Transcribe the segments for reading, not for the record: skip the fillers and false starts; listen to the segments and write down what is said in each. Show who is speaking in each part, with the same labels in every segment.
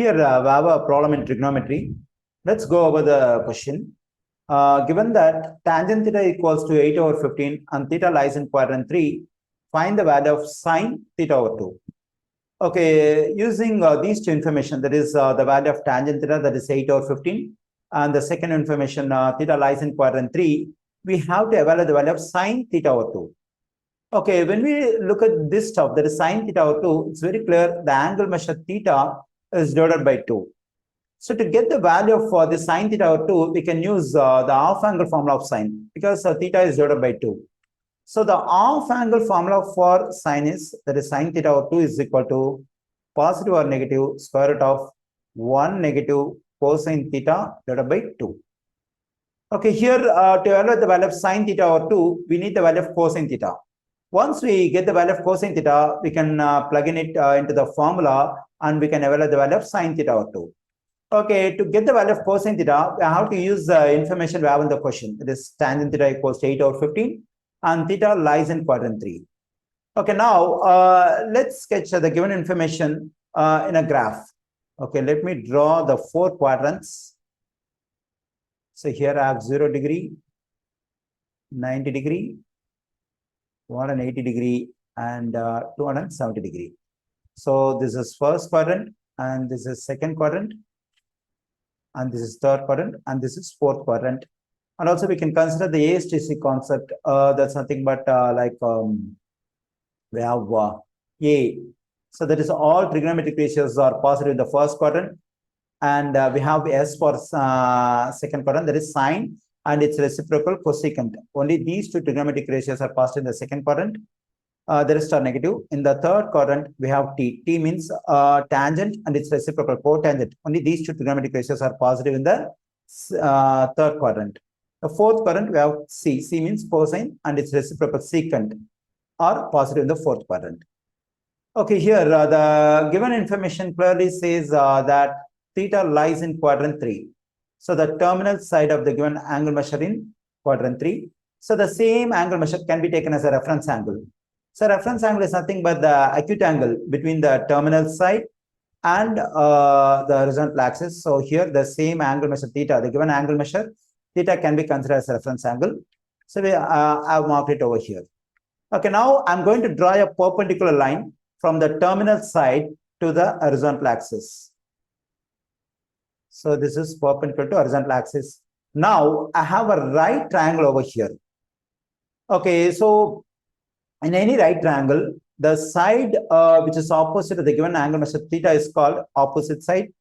Speaker 1: Here we have a problem in trigonometry. Let's go over the question. Given that tangent theta equals to 8 over 15 and theta lies in quadrant 3, find the value of sine theta over 2. Okay, using these two information, that is the value of tangent theta, that is 8 over 15, and the second information, theta lies in quadrant 3, we have to evaluate the value of sine theta over 2. Okay, when we look at this stuff, that is sine theta over 2, it's very clear the angle measured theta is divided by 2. So to get the value of the sine theta over 2, we can use the half angle formula of sine, because theta is divided by 2. So the half angle formula for sine is, that is sine theta over 2 is equal to positive or negative square root of 1 negative cosine theta divided by 2. Okay, here to evaluate the value of sine theta over 2, we need the value of cosine theta. Once we get the value of cosine theta, we can plug in it into the formula and we can evaluate the value of sine theta over 2. Okay, to get the value of cosine theta, we have to use the information we have in the question. It is tangent theta equals to 8 over 15 and theta lies in quadrant 3. Okay, now let's sketch the given information in a graph. Okay, let me draw the 4 quadrants. So here I have 0 degree, 90 degree, 180 degree, and 270 degree. So this is first quadrant, and this is second quadrant, and this is third quadrant, and this is fourth quadrant. And also we can consider the ASTC concept. That's nothing but we have A. So that is all trigonometric ratios are positive in the first quadrant, and we have S for second quadrant, that is sine, and its reciprocal cosecant. Only these two trigonometric ratios are positive in the second quadrant. The rest are negative. In the third quadrant, we have T. T means tangent and its reciprocal cotangent. Only these two trigonometric ratios are positive in the third quadrant. The fourth quadrant, we have C. C means cosine and its reciprocal secant are positive in the fourth quadrant. Okay, here the given information clearly says that theta lies in quadrant 3. So the terminal side of the given angle measure in quadrant 3. So the same angle measure can be taken as a reference angle. So reference angle is nothing but the acute angle between the terminal side and the horizontal axis. So here the same angle measure theta, the given angle measure theta can be considered as a reference angle. So we have marked it over here. Okay, now I'm going to draw a perpendicular line from the terminal side to the horizontal axis. So this is perpendicular to horizontal axis. Now I have a right triangle over here. Okay, so in any right triangle, the side which is opposite to the given angle measure theta is called opposite side,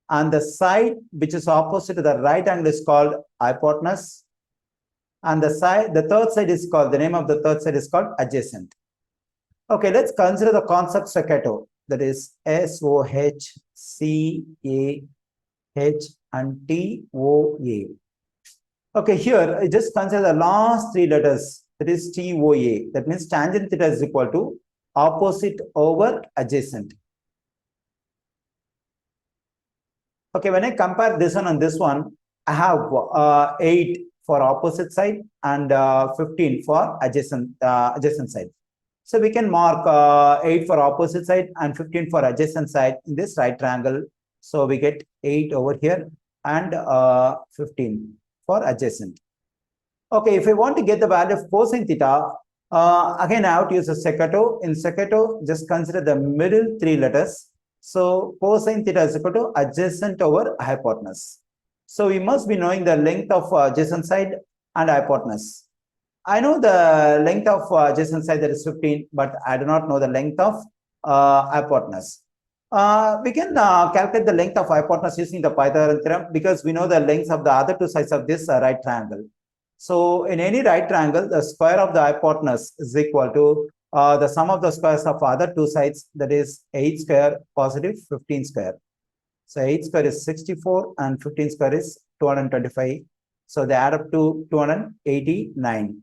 Speaker 1: and the side which is opposite to the right angle is called hypotenuse, and the third side is called, the name of the third side is called adjacent. Okay, let's consider the concept staccato, that is SOH, CAH, and TOA. Okay, here just consider the last 3 letters, that is TOA. That means tangent theta is equal to opposite over adjacent. Okay, when I compare this one and this one, I have 8 for opposite side and 15 for adjacent side. So we can mark 8 for opposite side and 15 for adjacent side in this right triangle. So we get 8 over here and 15 for adjacent. Okay, if I want to get the value of cosine theta, again I have to use a staccato. In staccato, just consider the middle 3 letters. So cosine theta is equal to adjacent over hypotenuse. So we must be knowing the length of adjacent side and hypotenuse. I know the length of adjacent side, that is 15, but I do not know the length of hypotenuse. We can calculate the length of hypotenuse using the Pythagorean theorem, because we know the lengths of the other 2 sides of this right triangle. So in any right triangle, the square of the hypotenuse is equal to the sum of the squares of other 2 sides, that is 8 square positive 15 square. So 8 square is 64 and 15 square is 225. So they add up to 289.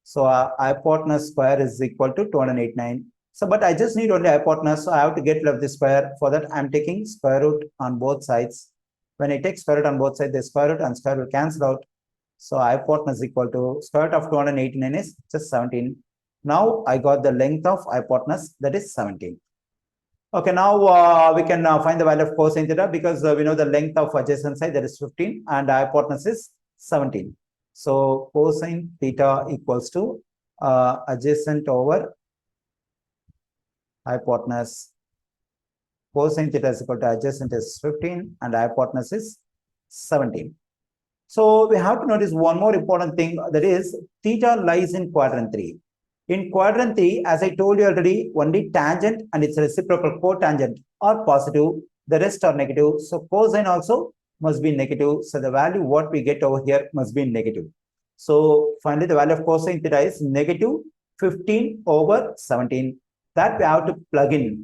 Speaker 1: So hypotenuse square is equal to 289. So but I just need only hypotenuse, so I have to get rid of the square. For that I'm taking square root on both sides. When I take square root on both sides, the square root and square root cancel out. So hypotenuse is equal to square root of 289 is just 17. Now I got the length of hypotenuse, that is 17. Okay, now we can find the value of cosine theta because we know the length of adjacent side, that is 15, and hypotenuse is 17. So cosine theta equals to adjacent over hypotenuse. Cosine theta is equal to adjacent is 15 and hypotenuse is 17. So we have to notice one more important thing, that is theta lies in quadrant 3. In quadrant 3, as I told you already, only tangent and its reciprocal cotangent are positive, the rest are negative. So cosine also must be negative. So the value what we get over here must be negative. So finally the value of cosine theta is negative 15 over 17. That we have to plug in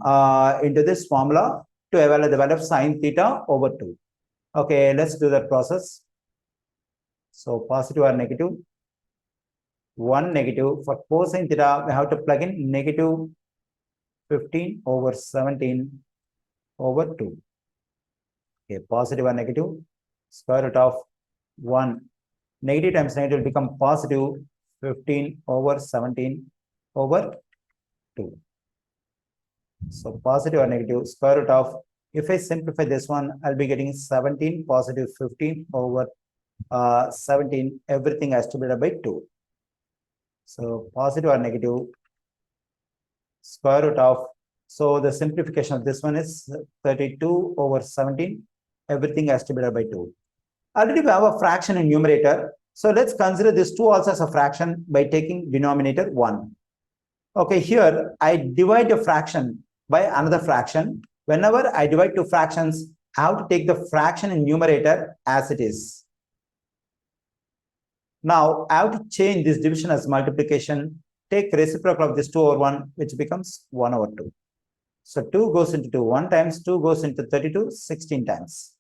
Speaker 1: into this formula to evaluate the value of sine theta over 2. Okay, let's do that process. So positive or negative? 1 negative. For cosine theta, we have to plug in negative 15 over 17 over 2. Okay, positive or negative? Square root of 1. Negative times negative will become positive 15 over 17 over 2. So positive or negative, square root of, if I simplify this one, I'll be getting 17 positive 15 over 17. Everything has to be divided by 2. So positive or negative, square root of, so the simplification of this one is 32 over 17. Everything has to be divided by 2. Already we have a fraction in numerator. So let's consider this 2 also as a fraction by taking denominator 1. Okay, here I divide a fraction by another fraction. Whenever I divide two fractions, I have to take the fraction in numerator as it is. Now I have to change this division as multiplication. Take reciprocal of this 2 over 1, which becomes 1 over 2. So 2 goes into 2 1 times, 2 goes into 32 16 times.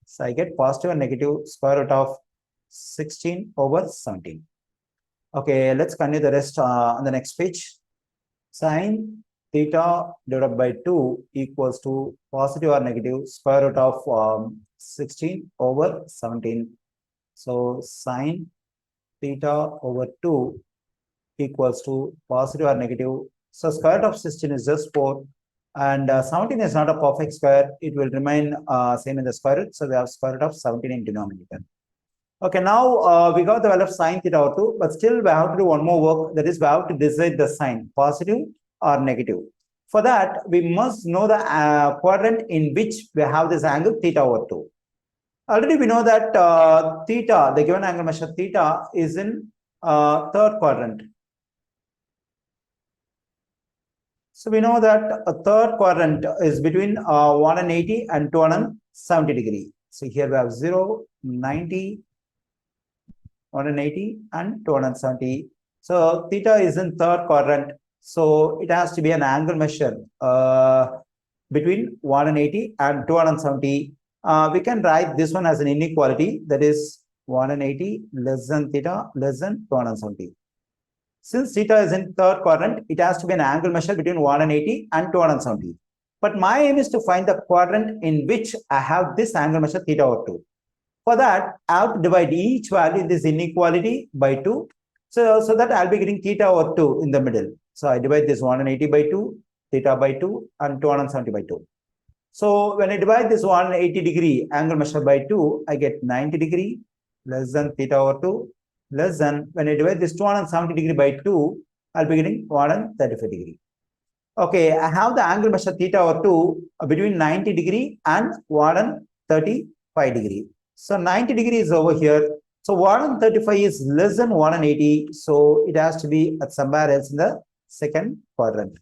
Speaker 1: So I get positive and negative square root of 16 over 17. Okay, let's continue the rest on the next page. Sine theta divided by 2 equals to positive or negative square root of 16 over 17. So sine theta over 2 equals to positive or negative. So square root of 16 is just 4. And 17 is not a perfect square. It will remain same in the square root. So we have square root of 17 in denominator. Okay, now we got the value of sine theta over 2, but still we have to do one more work. That is, we have to decide the sign, positive or negative. For that, we must know the quadrant in which we have this angle theta over 2. Already we know that theta, the given angle measure theta, is in third quadrant. So we know that a third quadrant is between 180 and 270 degree. So here we have 0, 90, 180 and 270. So theta is in third quadrant. So it has to be an angle measure between 180 and 270. We can write this one as an inequality, that is 180 less than theta less than 270. Since theta is in third quadrant, it has to be an angle measure between 180 and 270. But my aim is to find the quadrant in which I have this angle measure theta over 2. For that, I have to divide each value in this inequality by 2. So that I'll be getting theta over 2 in the middle. So I divide this 180 by 2, theta by 2, and 270 by 2. So when I divide this 180 degree angle measure by 2, I get 90 degree less than theta over 2, less than, when I divide this 270 degree by 2, I'll be getting 135 degree. Okay, I have the angle measure theta over 2 between 90 degree and 135 degree. So 90 degree is over here. So 135 is less than 180. So it has to be at somewhere else in the second quadrant.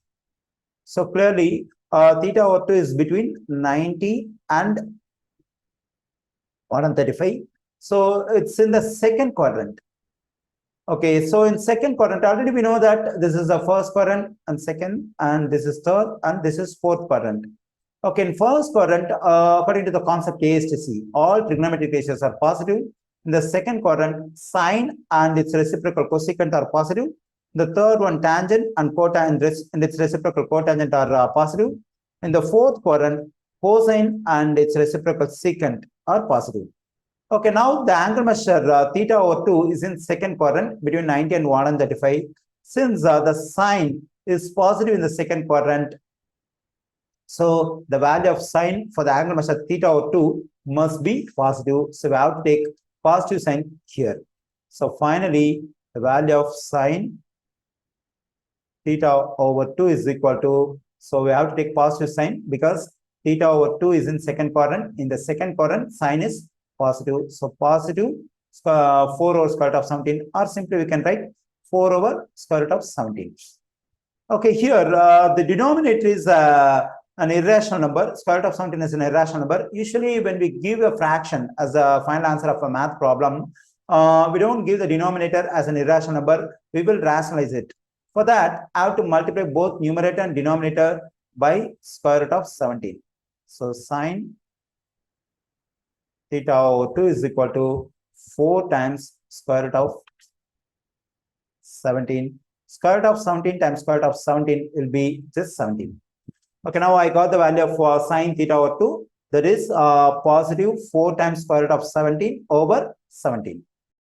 Speaker 1: So clearly, theta over 2 is between 90 and 135. So it's in the second quadrant. Okay, so in second quadrant, already we know that this is the first quadrant and second, and this is third, and this is fourth quadrant. Okay, in first quadrant, according to the concept A is to C, all trigonometric ratios are positive. In the second quadrant, sine and its reciprocal cosecant are positive. The third one, tangent and cotangent and its reciprocal cotangent are positive. In the fourth quadrant, cosine and its reciprocal secant are positive. Okay, now the angle measure theta over 2 is in second quadrant between 90 and 135. Since the sine is positive in the second quadrant, So the value of sine for the angle measure theta over 2 must be positive. So we have to take positive sign here. So finally, the value of sine theta over 2 is equal to, so we have to take positive sign because theta over 2 is in second quadrant. In the second quadrant, sine is positive. So positive 4 over square root of 17, or simply we can write 4 over square root of 17. Okay, here the denominator is an irrational number. Square root of 17 is an irrational number. Usually when we give a fraction as a final answer of a math problem, we don't give the denominator as an irrational number. We will rationalize it. For that, I have to multiply both numerator and denominator by square root of 17. So sine theta over 2 is equal to 4 times square root of 17. Square root of 17 times square root of 17 will be just 17. Okay, now I got the value of sine theta over 2. That is positive 4 times square root of 17 over 17.